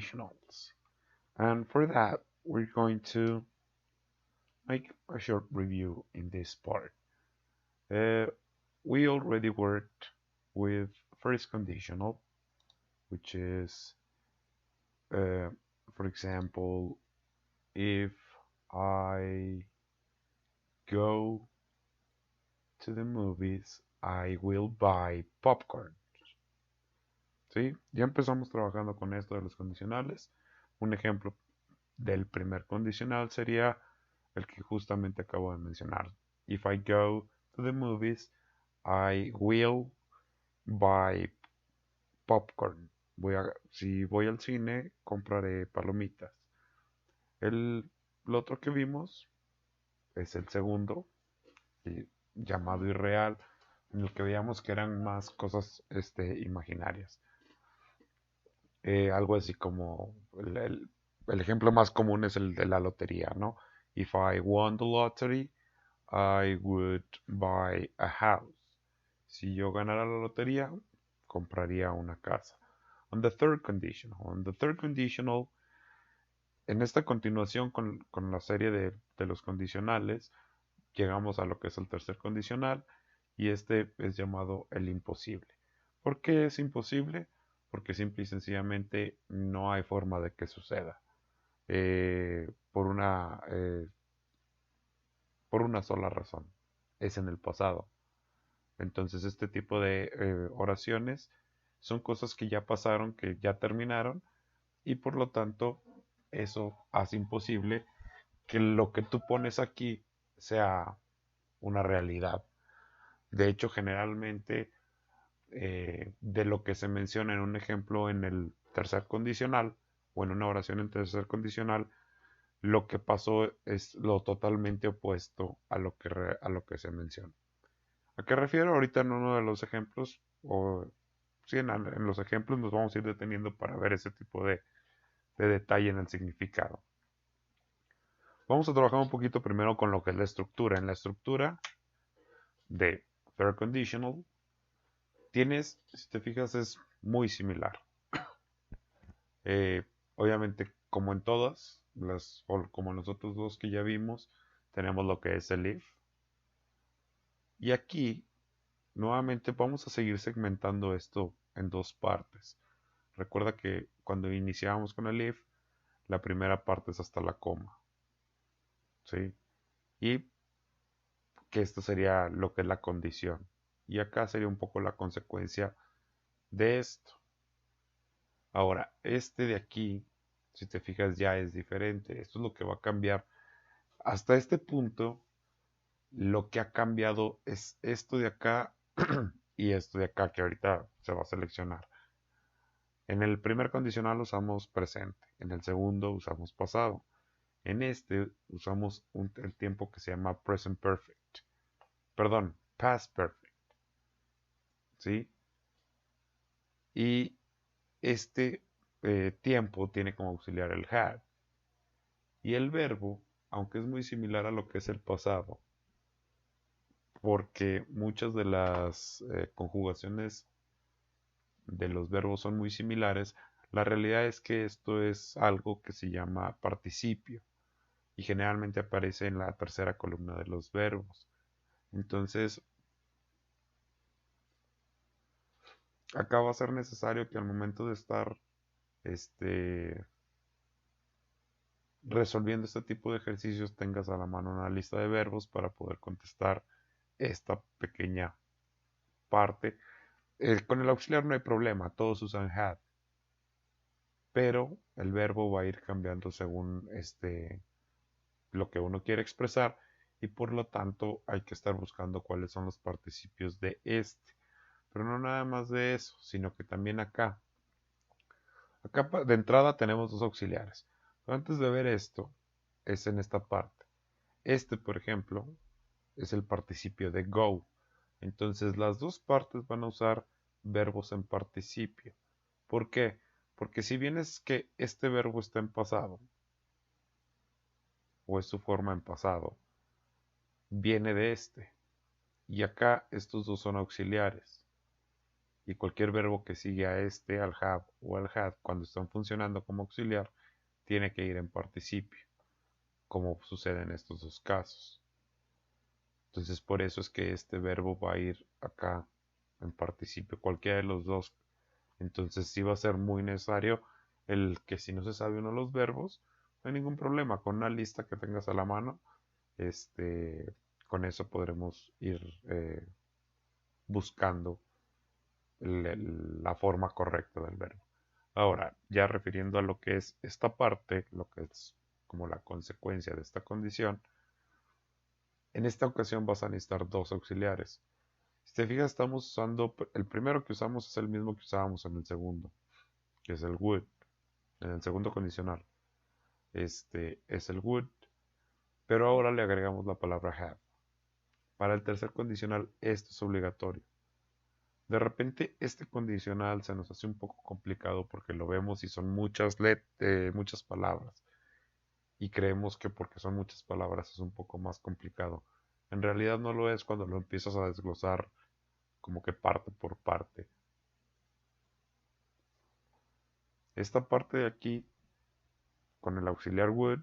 conditionals. And for that, we're going to make a short review in this part. Uh, we already worked with first conditional, which is, uh, for example, if I go to the movies, I will buy popcorn. ¿Sí? Ya empezamos trabajando con esto de los condicionales. Un ejemplo del primer condicional sería el que justamente acabo de mencionar. If I go to the movies, I will buy popcorn. Si voy al cine, compraré palomitas. El otro que vimos es el segundo, llamado irreal, en el que veíamos que eran más cosas imaginarias. Algo así como el ejemplo más común es el de la lotería, ¿no? If I won the lottery, I would buy a house. Si yo ganara la lotería, compraría una casa. On the third conditional, en esta continuación con la serie de los condicionales, llegamos a lo que es el tercer condicional y este es llamado el imposible. ¿Por qué es imposible? Porque simple y sencillamente no hay forma de que suceda. Por una sola razón. Es en el pasado. Entonces este tipo de oraciones son cosas que ya pasaron, que ya terminaron y por lo tanto eso hace imposible que lo que tú pones aquí sea una realidad. De hecho, generalmente de lo que se menciona en un ejemplo en el tercer condicional o en una oración en tercer condicional, lo que pasó es lo totalmente opuesto a lo que se menciona. ¿A qué refiero? Ahorita en uno de los ejemplos, o sí, en los ejemplos nos vamos a ir deteniendo para ver ese tipo de detalle en el significado. Vamos a trabajar un poquito primero con lo que es la estructura. En la estructura de third conditional, tienes, si te fijas, es muy similar. Obviamente, como en todas, o como nosotros dos que ya vimos, tenemos lo que es el if. Y aquí, nuevamente, vamos a seguir segmentando esto en dos partes. Recuerda que cuando iniciábamos con el if, la primera parte es hasta la coma. ¿Sí? Y que esto sería lo que es la condición. Y acá sería un poco la consecuencia de esto. Ahora, este de aquí, si te fijas, ya es diferente. Esto es lo que va a cambiar. Hasta este punto, lo que ha cambiado es esto de acá y esto de acá, que ahorita se va a seleccionar. En el primer condicional usamos presente, en el segundo usamos pasado. En este usamos el tiempo que se llama present perfect. Perdón, past perfect. ¿Sí? Y este tiempo tiene como auxiliar el had. Y el verbo, aunque es muy similar a lo que es el pasado, porque muchas de las conjugaciones de los verbos son muy similares, la realidad es que esto es algo que se llama participio y generalmente aparece en la tercera columna de los verbos. Entonces, acá va a ser necesario que al momento de estar este, resolviendo este tipo de ejercicios tengas a la mano una lista de verbos para poder contestar esta pequeña parte. Con el auxiliar no hay problema, todos usan had, pero el verbo va a ir cambiando según lo que uno quiere expresar y por lo tanto hay que estar buscando cuáles son los participios de este. Pero no nada más de eso, sino que también acá. Acá de entrada tenemos dos auxiliares. Pero antes de ver esto, es en esta parte. Este, por ejemplo, es el participio de go. Entonces las dos partes van a usar verbos en participio. ¿Por qué? Porque si bien es que este verbo está en pasado, o es su forma en pasado, viene de este. Y acá estos dos son auxiliares. y cualquier verbo que sigue a este, al have o al had, cuando están funcionando como auxiliar, tiene que ir en participio, como sucede en estos dos casos. Entonces por eso es que este verbo va a ir acá en participio, cualquiera de los dos. Entonces sí va a ser muy necesario el que si no se sabe uno de los verbos, no hay ningún problema. Con una lista que tengas a la mano, con eso podremos ir buscando la forma correcta del verbo. Ahora, ya refiriendo a lo que es esta parte, lo que es como la consecuencia de esta condición, en esta ocasión vas a necesitar dos auxiliares. Si te fijas, estamos usando, el primero que usamos es el mismo que usábamos en el segundo, que es el would, en el segundo condicional. Este es el would, pero ahora le agregamos la palabra have. Para el tercer condicional, esto es obligatorio. De repente, este condicional se nos hace un poco complicado porque lo vemos y son muchas palabras. Y creemos que porque son muchas palabras es un poco más complicado. En realidad no lo es cuando lo empiezas a desglosar como que parte por parte. Esta parte de aquí con el auxiliar would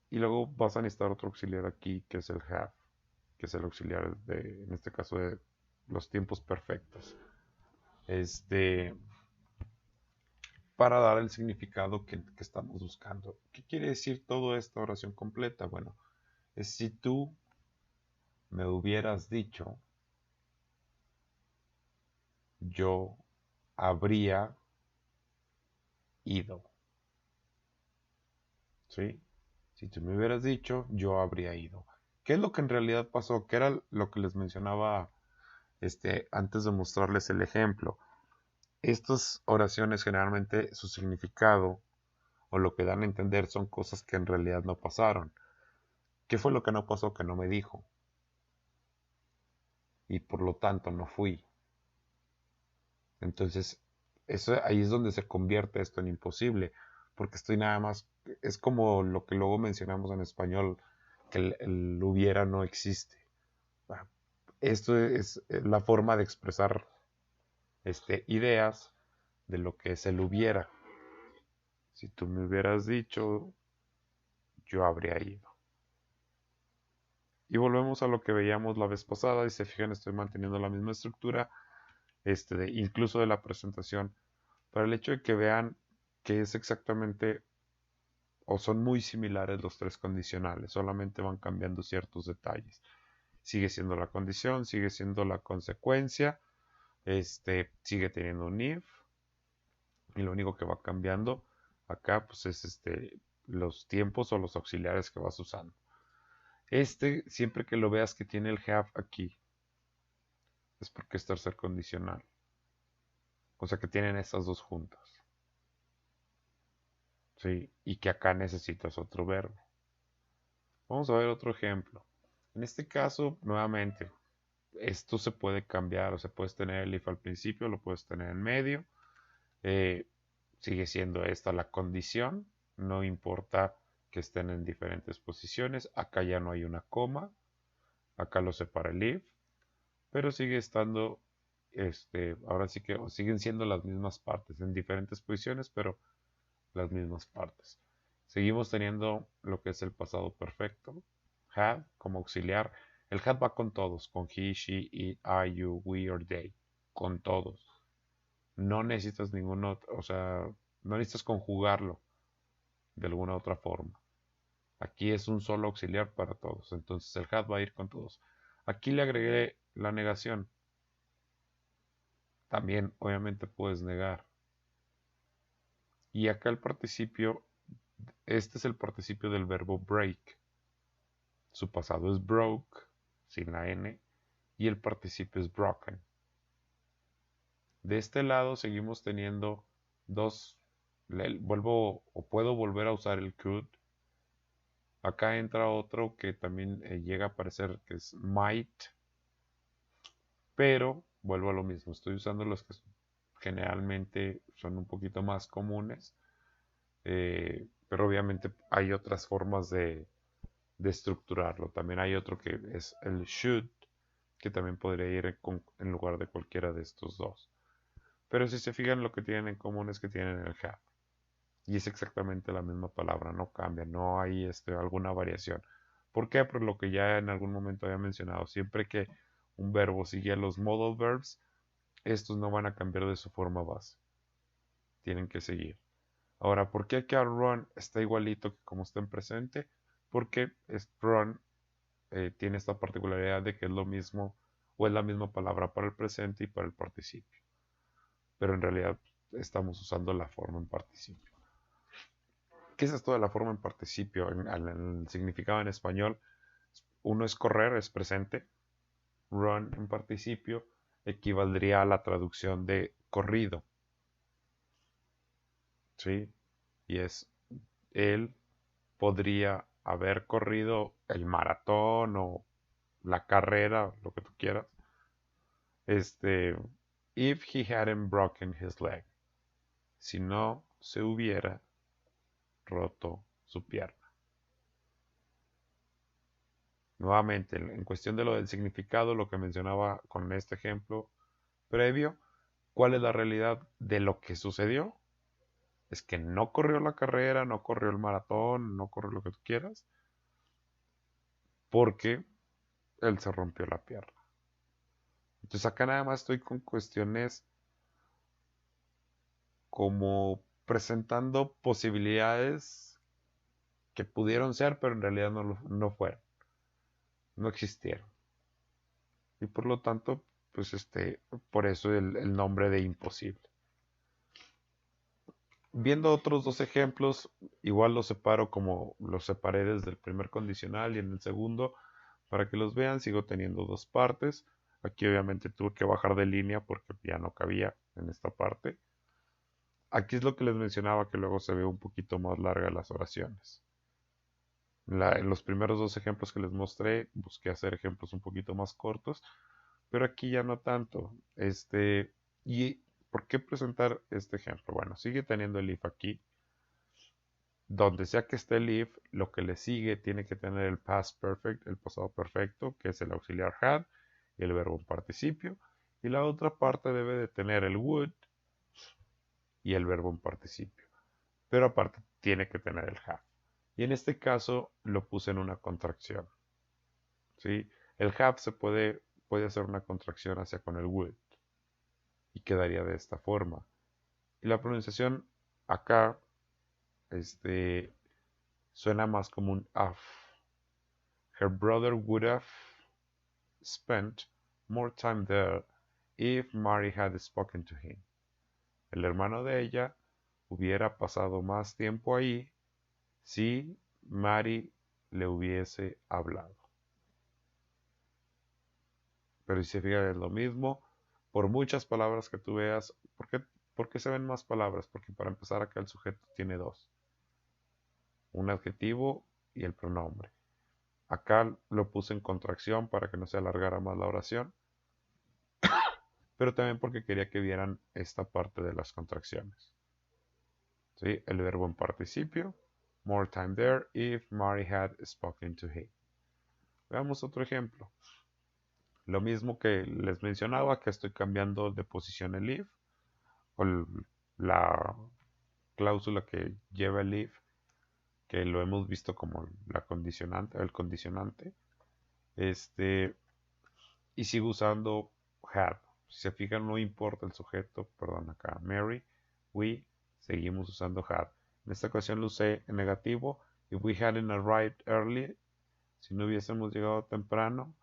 y luego vas a necesitar otro auxiliar aquí que es el have, que es el auxiliar de, en este caso, de los tiempos perfectos. Para dar el significado que estamos buscando. ¿Qué quiere decir toda esta oración completa? Bueno, es si tú me hubieras dicho, yo habría ido. ¿Sí? Si tú me hubieras dicho, yo habría ido. ¿Qué es lo que en realidad pasó? ¿Qué era lo que les mencionaba antes de mostrarles el ejemplo? Estas oraciones generalmente su significado o lo que dan a entender son cosas que en realidad no pasaron. ¿Qué fue lo que no pasó? Que no me dijo. Y por lo tanto no fui. Entonces, ahí es donde se convierte esto en imposible, porque estoy nada más, es como lo que luego mencionamos en español, que el hubiera no existe. Ah, esto es la forma de expresar ideas de lo que es el hubiera. Si tú me hubieras dicho, yo habría ido. Y volvemos a lo que veíamos la vez pasada, y se fijan, estoy manteniendo la misma estructura, incluso de la presentación, para el hecho de que vean que es exactamente o son muy similares los tres condicionales, solamente van cambiando ciertos detalles. Sigue siendo la condición, sigue siendo la consecuencia, sigue teniendo un if, y lo único que va cambiando acá pues es los tiempos o los auxiliares que vas usando. Siempre que lo veas que tiene el have aquí, es porque es tercer condicional. O sea que tienen estas dos juntas. ¿Sí? Y que acá necesitas otro verbo. Vamos a ver otro ejemplo. En este caso, nuevamente, esto se puede cambiar, o sea, puedes tener el if al principio, lo puedes tener en medio. Eh, Sigue siendo esta la condición, no importa que estén en diferentes posiciones. Acá ya no hay una coma, acá lo separa el if, pero sigue estando, ahora sí que siguen siendo las mismas partes en diferentes posiciones, pero las mismas partes. Seguimos teniendo lo que es el pasado perfecto, had como auxiliar. El had va con todos, con he, she, it, I, you, we or they, con todos. No necesitas ninguno, o sea, no necesitas conjugarlo de alguna otra forma. Aquí es un solo auxiliar para todos, entonces el had va a ir con todos. Aquí le agregué la negación. También, obviamente, puedes negar. Y acá el participio, este es el participio del verbo break. Su pasado es broke, sin la N, y el participio es broken. De este lado seguimos teniendo dos, vuelvo o puedo volver a usar el could. Acá entra otro que también llega a aparecer, que es might, pero vuelvo a lo mismo, estoy usando los que generalmente son un poquito más comunes, pero obviamente hay otras formas de estructurarlo. También hay otro que es el should, que también podría ir en lugar de cualquiera de estos dos. Pero si se fijan, lo que tienen en común es que tienen el have. Y es exactamente la misma palabra, no cambia, no hay alguna variación. ¿Por qué? Por lo que ya en algún momento había mencionado, siempre que un verbo sigue a los modal verbs, estos no van a cambiar de su forma base. Tienen que seguir. Ahora, ¿por qué acá run está igualito que como está en presente? Porque run tiene esta particularidad de que es lo mismo o es la misma palabra para el presente y para el participio. Pero en realidad estamos usando la forma en participio. ¿Qué es esto de la forma en participio? En el significado en español, uno es correr, es presente. Run en participio equivaldría a la traducción de corrido. ¿Sí? Y es, él podría haber corrido el maratón o la carrera, lo que tú quieras. If he hadn't broken his leg. Si no se hubiera roto su pierna. Nuevamente, en cuestión de lo del significado, lo que mencionaba con este ejemplo previo, ¿cuál es la realidad de lo que sucedió? Es que no corrió la carrera, no corrió el maratón, no corrió lo que tú quieras, porque él se rompió la pierna. Entonces acá nada más estoy con cuestiones como presentando posibilidades que pudieron ser, pero en realidad no fueron, no existieron. Y por lo tanto, pues por eso el nombre de imposible. Viendo otros dos ejemplos, igual los separo como los separé desde el primer condicional y en el segundo, para que los vean, sigo teniendo dos partes. Aquí obviamente tuve que bajar de línea porque ya no cabía en esta parte. Aquí es lo que les mencionaba, que luego se ve un poquito más larga las oraciones. En los primeros dos ejemplos que les mostré, busqué hacer ejemplos un poquito más cortos, pero aquí ya no tanto. ¿Y por qué presentar este ejemplo? Bueno, sigue teniendo el if aquí. Donde sea que esté el if, lo que le sigue tiene que tener el past perfect, el pasado perfecto, que es el auxiliar had y el verbo en participio. Y la otra parte debe de tener el would y el verbo en participio. Pero aparte tiene que tener el have. Y en este caso lo puse en una contracción. ¿Sí? El have puede hacer una contracción hacia con el would. Y quedaría de esta forma. Y la pronunciación acá suena más como un af. Her brother would have spent more time there if Mary had spoken to him. El hermano de ella hubiera pasado más tiempo ahí si Mary le hubiese hablado. Pero si se fijan es lo mismo, por muchas palabras que tú veas, ¿por qué se ven más palabras? Porque para empezar acá el sujeto tiene dos, un adjetivo y el pronombre. Acá lo puse en contracción para que no se alargara más la oración, pero también porque quería que vieran esta parte de las contracciones. ¿Sí? El verbo en participio, more time there if Mary had spoken to him. Veamos otro ejemplo. Lo mismo que les mencionaba, que estoy cambiando de posición el if, o la cláusula que lleva el if, que lo hemos visto como la condicionante, el condicionante, y sigo usando had. Si se fijan, no importa el sujeto, perdón, acá, Mary, we, seguimos usando had. En esta ocasión lo usé en negativo. If we hadn't arrived early, si no hubiésemos llegado temprano.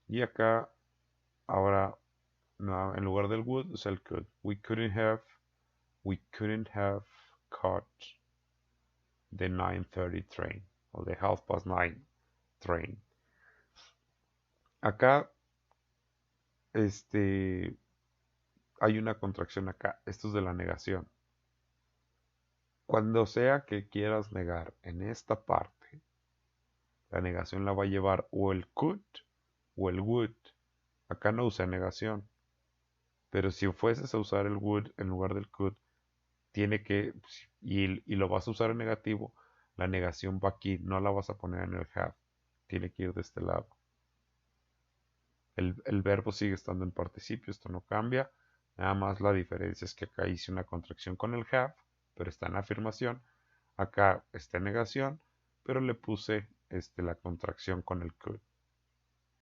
Y acá, ahora, no, en lugar del would, usa el could. We couldn't have caught the 9:30 train, o the 9:30 train. Acá, hay una contracción acá. Esto es de la negación. Cuando sea que quieras negar en esta parte, la negación la va a llevar o el could o el would. Acá no usa negación. Pero si fueses a usar el would en lugar del could, tiene que, y lo vas a usar en negativo, la negación va aquí, no la vas a poner en el have. Tiene que ir de este lado. El verbo sigue estando en participio, esto no cambia. Nada más la diferencia es que acá hice una contracción con el have, pero está en afirmación. Acá está en negación, pero le puse la contracción con el could.